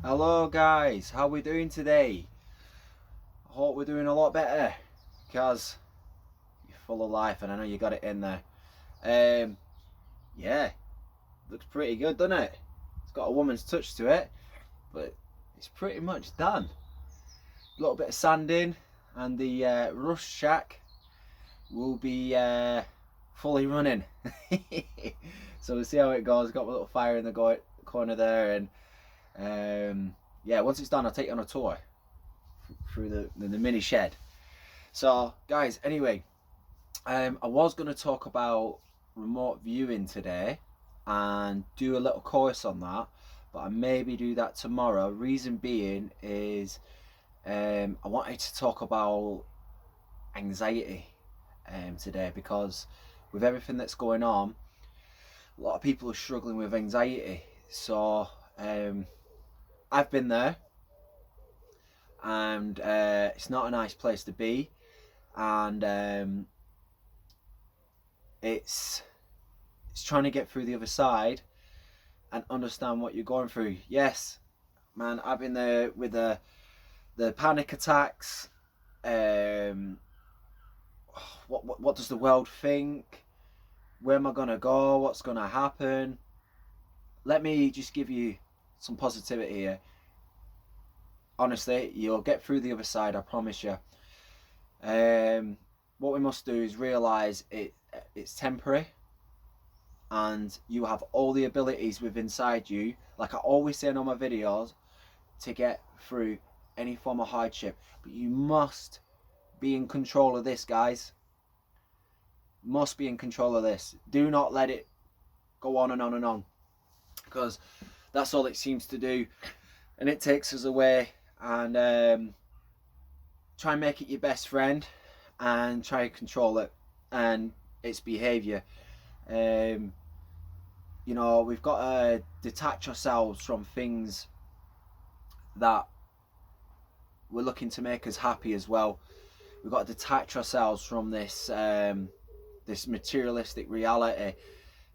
Hello guys, how we doing today? I hope we're doing a lot better because you're full of life and I know you got it in there. Um, yeah, looks pretty good, doesn't it? It's got a woman's touch to it, but it's pretty much done. A little bit of sanding and the rust shack will be fully running. So we'll see how it goes. Got a little fire in the corner there, and yeah, once it's done, I'll take you on a tour through the mini shed. So, guys, anyway, I was going to talk about remote viewing today and do a little course on that, but I maybe do that tomorrow. Reason being is I wanted to talk about anxiety today because with everything that's going on, a lot of people are struggling with anxiety. So, I've been there, and it's not a nice place to be, and it's trying to get through the other side and understand what you're going through. Yes, man, I've been there with the panic attacks. Um, what does the world think? Where am I gonna go? What's gonna happen? Let me just give you some positivity here. Honestly, you'll get through the other side. I promise you. What we must do is realize it's temporary, and you have all the abilities within inside you, like I always say in all my videos, to get through any form of hardship. But you must be in control of this, guys. Must be in control of this. Do not let it go on and on and on, because that's all it seems to do, and it takes us away. And try and make it your best friend, and try and control it and its behaviour. Um, we've got to detach ourselves from things that we're looking to make us happy as well. We've got to detach ourselves from this materialistic reality,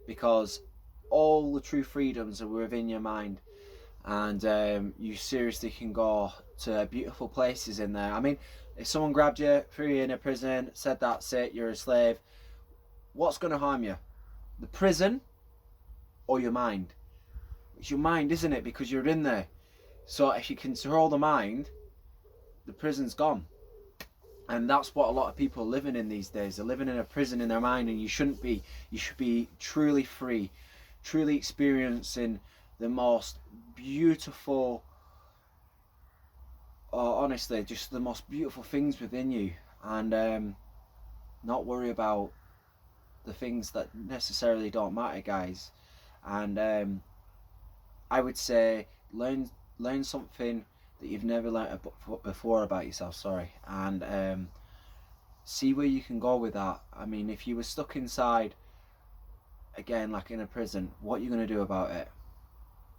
because all the true freedoms are within your mind, and you seriously can go to beautiful places in there. I mean, if someone grabbed you, threw you in a prison, said that's it, you're a slave, what's going to harm you? The prison or your mind? It's your mind, isn't it? Because you're in there. So if you control the mind, the prison's gone. And that's what a lot of people are living in these days. They're living in a prison in their mind, and you shouldn't be. You should be truly free, truly experiencing the most beautiful, or honestly, just the most beautiful things within you, and not worry about the things that necessarily don't matter, guys. And I would say learn something that you've never learned before about yourself. Sorry, and see where you can go with that. I mean, if you were stuck inside again, like in a prison, what are you going to do about it?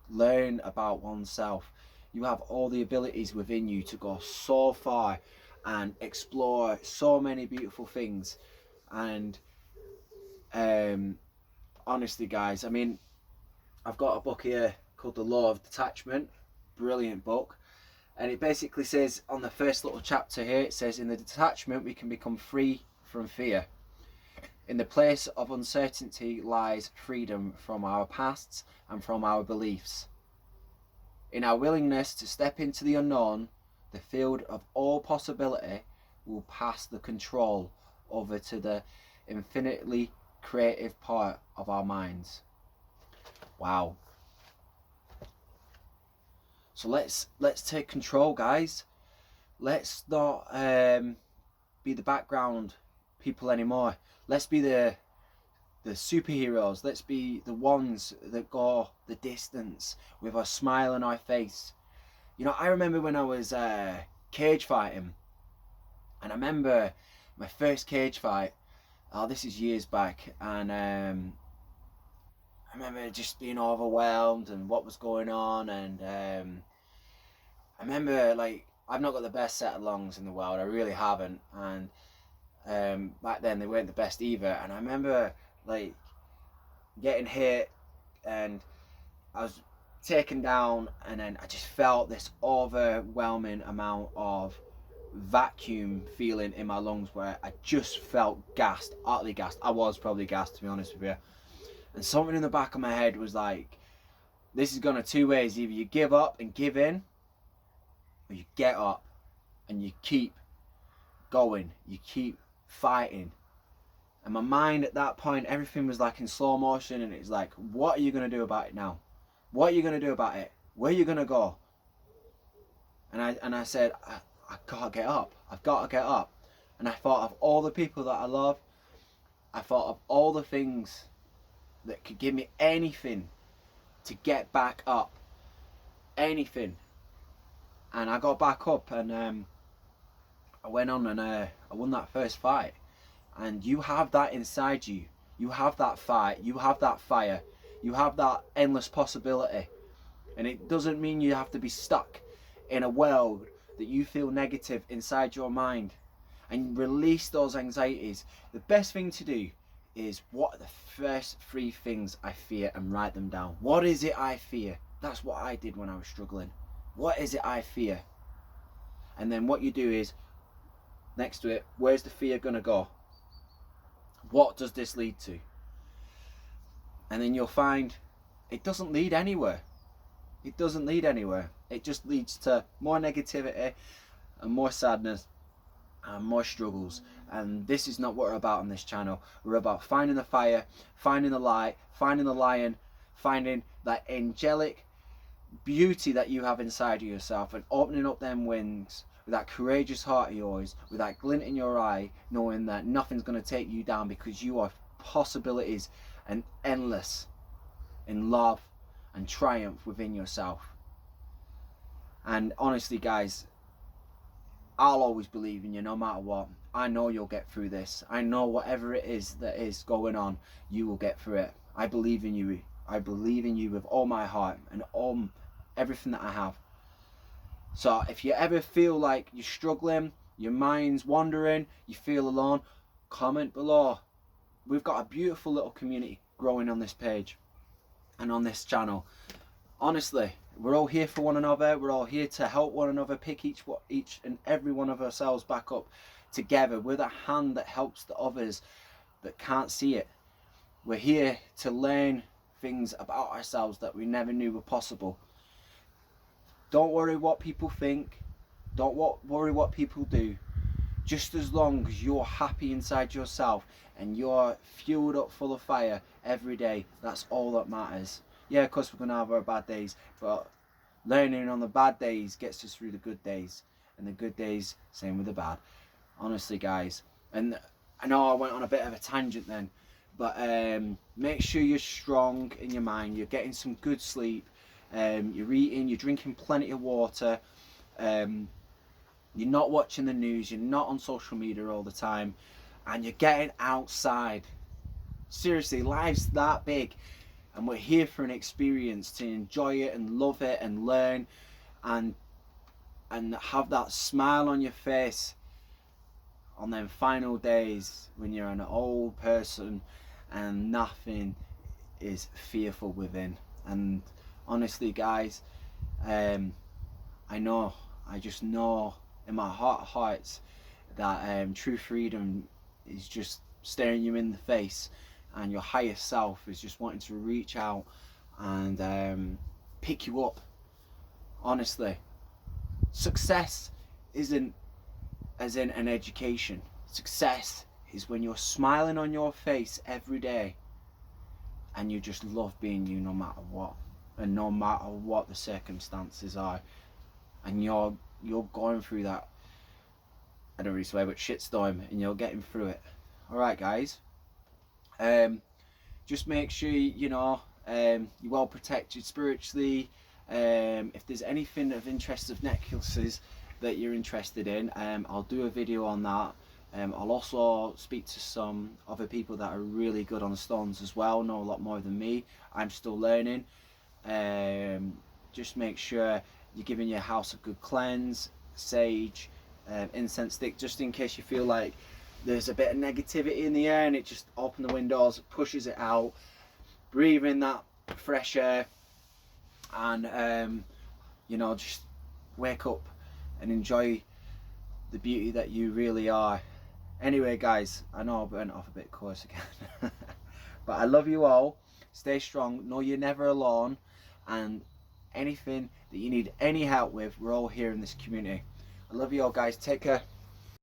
Learn about oneself. You have all the abilities within you to go so far and explore so many beautiful things. And honestly, guys, I mean, I've got a book here called The Law of Detachment. Brilliant book. And it basically says on the first little chapter here, it says, in the detachment we can become free from fear. In the place of uncertainty lies freedom from our pasts and from our beliefs. In our willingness to step into the unknown, the field of all possibility will pass the control over to the infinitely creative part of our minds. Wow. So let's take control, guys. Let's not be the background people anymore. Let's be the superheroes. Let's be the ones that go the distance with a smile on our face. I remember when I was cage fighting, and I remember my first cage fight. Oh, this is years back, and I remember just being overwhelmed and what was going on, and I remember, like, I've not got the best set of lungs in the world. I really haven't, and back then they weren't the best either. And I remember, like, getting hit, and I was taken down, and then I just felt this overwhelming amount of vacuum feeling in my lungs where I just felt gassed, utterly gassed. I was probably gassed, to be honest with you. And something in the back of my head was like, this is going to two ways. Either you give up and give in, or you get up and you keep going, you keep fighting. And my mind at that point, everything was like in slow motion, and it's like, what are you going to do about it now? What are you going to do about it? Where are you going to go? And I said, I gotta get up. I've got to get up. And I thought of all the people that I love. I thought of all the things that could give me anything to get back up. Anything. And I got back up, and I went on, and I won that first fight. And you have that inside you. You have that fight. You have that fire. You have that endless possibility. And it doesn't mean you have to be stuck in a world that you feel negative inside your mind, and release those anxieties. The best thing to do is, what are the first three things I fear, and write them down. What is it I fear? That's what I did when I was struggling. What is it I fear? And then what you do is, next to it, where's the fear gonna go? What does this lead to? And then you'll find it doesn't lead anywhere. It doesn't lead anywhere. It just leads to more negativity and more sadness and more struggles. And this is not what we're about on this channel. We're about finding the fire, finding the light, finding the lion, finding that angelic beauty that you have inside of yourself, and opening up them wings with that courageous heart of yours, with that glint in your eye, knowing that nothing's going to take you down, because you are possibilities and endless in love and triumph within yourself. And honestly, guys, I'll always believe in you no matter what. I know you'll get through this. I know whatever it is that is going on, you will get through it. I believe in you. I believe in you with all my heart and all everything that I have. So if you ever feel like you're struggling, your mind's wandering, you feel alone, comment below. We've got a beautiful little community growing on this page and on this channel. Honestly, we're all here for one another. We're all here to help one another, pick each and every one of ourselves back up together. We're the hand that helps the others that can't see it. We're here to learn things about ourselves that we never knew were possible. Don't worry what people think. Don't worry what people do. Just as long as you're happy inside yourself and you're fueled up full of fire every day, that's all that matters. Yeah, of course we're going to have our bad days, but learning on the bad days gets us through the good days, and the good days, same with the bad. Honestly, guys, and I know I went on a bit of a tangent then, but make sure you're strong in your mind, you're getting some good sleep, you're eating, you're drinking plenty of water, you're not watching the news, you're not on social media all the time, and you're getting outside. Seriously, life's that big, and we're here for an experience, to enjoy it and love it and learn and have that smile on your face on them final days when you're an old person and nothing is fearful within. And honestly, guys, I just know in my heart of hearts that true freedom is just staring you in the face, and your higher self is just wanting to reach out and pick you up. Honestly, success isn't as in an education. Success is when you're smiling on your face every day and you just love being you no matter what, and no matter what the circumstances are, and you're going through that, I don't really swear, but shitstorm, and you're getting through it. Alright, guys, just make sure you're well protected spiritually. If there's anything of interest of necklaces that you're interested in, I'll do a video on that. I'll also speak to some other people that are really good on stones as well, know a lot more than me. I'm still learning. Just make sure you're giving your house a good cleanse, sage, incense stick, just in case you feel like there's a bit of negativity in the air, and it just opens the windows, pushes it out. Breathe in that fresh air and you know, just wake up and enjoy the beauty that you really are. Anyway, guys, I know I went off a bit coarse again, but I love you all. Stay strong. Know you're never alone, and anything that you need any help with, we're all here in this community. I love you all, guys. Take care.